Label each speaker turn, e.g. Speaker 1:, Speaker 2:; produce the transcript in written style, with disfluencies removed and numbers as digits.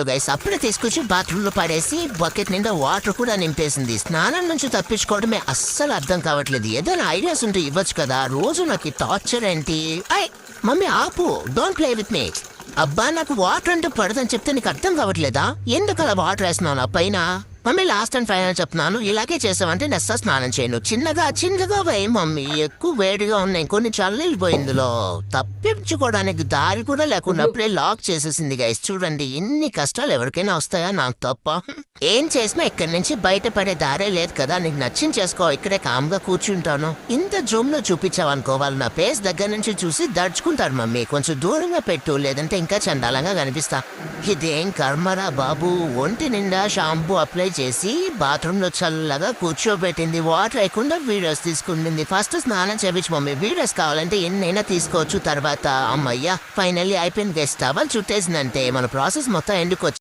Speaker 1: Guys అప్పుడే తీసుకొచ్చి bathroom లో పడేసి బకెట్ నిండా వాటర్ కూడా నింపేసింది. స్నానం నుంచి తప్పించుకోవడమే అస్సలు అర్థం కావట్లేదు. ఏదైనా ఐడియాస్ ఉంటే ఇవ్వచ్చు కదా. రోజు నాకు టార్చర్ ఏంటి? మమ్మీ ఆపు, డోంట్ ప్లే విత్ మీ. అబ్బా నాకు వాటర్ అంటే పడదని చెప్తే నీకు అర్థం కావట్లేదా? ఎందుకు అలా వాటర్ వేస్తున్నావు నా పైన? మమ్మీ లాస్ట్ అండ్ ఫైనల్ చెప్తున్నాను, ఇలాగే చేసావంటే నెస్సా స్నానం చేయను. చిన్నగా వేయి మమ్మీ, ఎక్కువ వేడిగా ఉన్నాయి. కొన్ని చల్లిపోయి ఇందులో తప్పించుకోవడానికి దారి కూడా లేకున్నప్పుడే లాక్ చేసేసింది గైస్. చూడండి ఇన్ని కష్టాలు ఎవరికైనా వస్తాయా? నాకు తప్ప. ఏం చేసినా ఇక్కడి నుంచి బయటపడే దారే లేదు కదా. నీకు నచ్చింది చేసుకో, ఇక్కడే కామ్గా కూర్చుంటాను. ఇంత జూమ్ లో చూపించావనుకో వాళ్ళు నా ఫేస్ దగ్గర నుంచి చూసి దడుచుకుంటారు. మమ్మీ కొంచెం దూరంగా పెట్టు, లేదంటే ఇంకా చండాలంగా కనిపిస్తా. ఇదేం కర్మరా బాబు. ఒంటి నిండా షాంపూ అప్లై చేసి బాత్రూమ్ లో చల్లగా కూర్చోబెట్టింది. వాటర్ లేకుండా వీడియోస్ తీసుకుంటుంది. ఫస్ట్ స్నానం చేపించు మమ్మీ, వీడియోస్ కావాలంటే ఎన్నైనా తీసుకోవచ్చు. తర్వాత అమ్మయ్యా ఫైనల్లీ అయిపోయింది గైస్. టవల్ చుట్టేసిందంటే మన ప్రాసెస్ మొత్తం ఎందుకు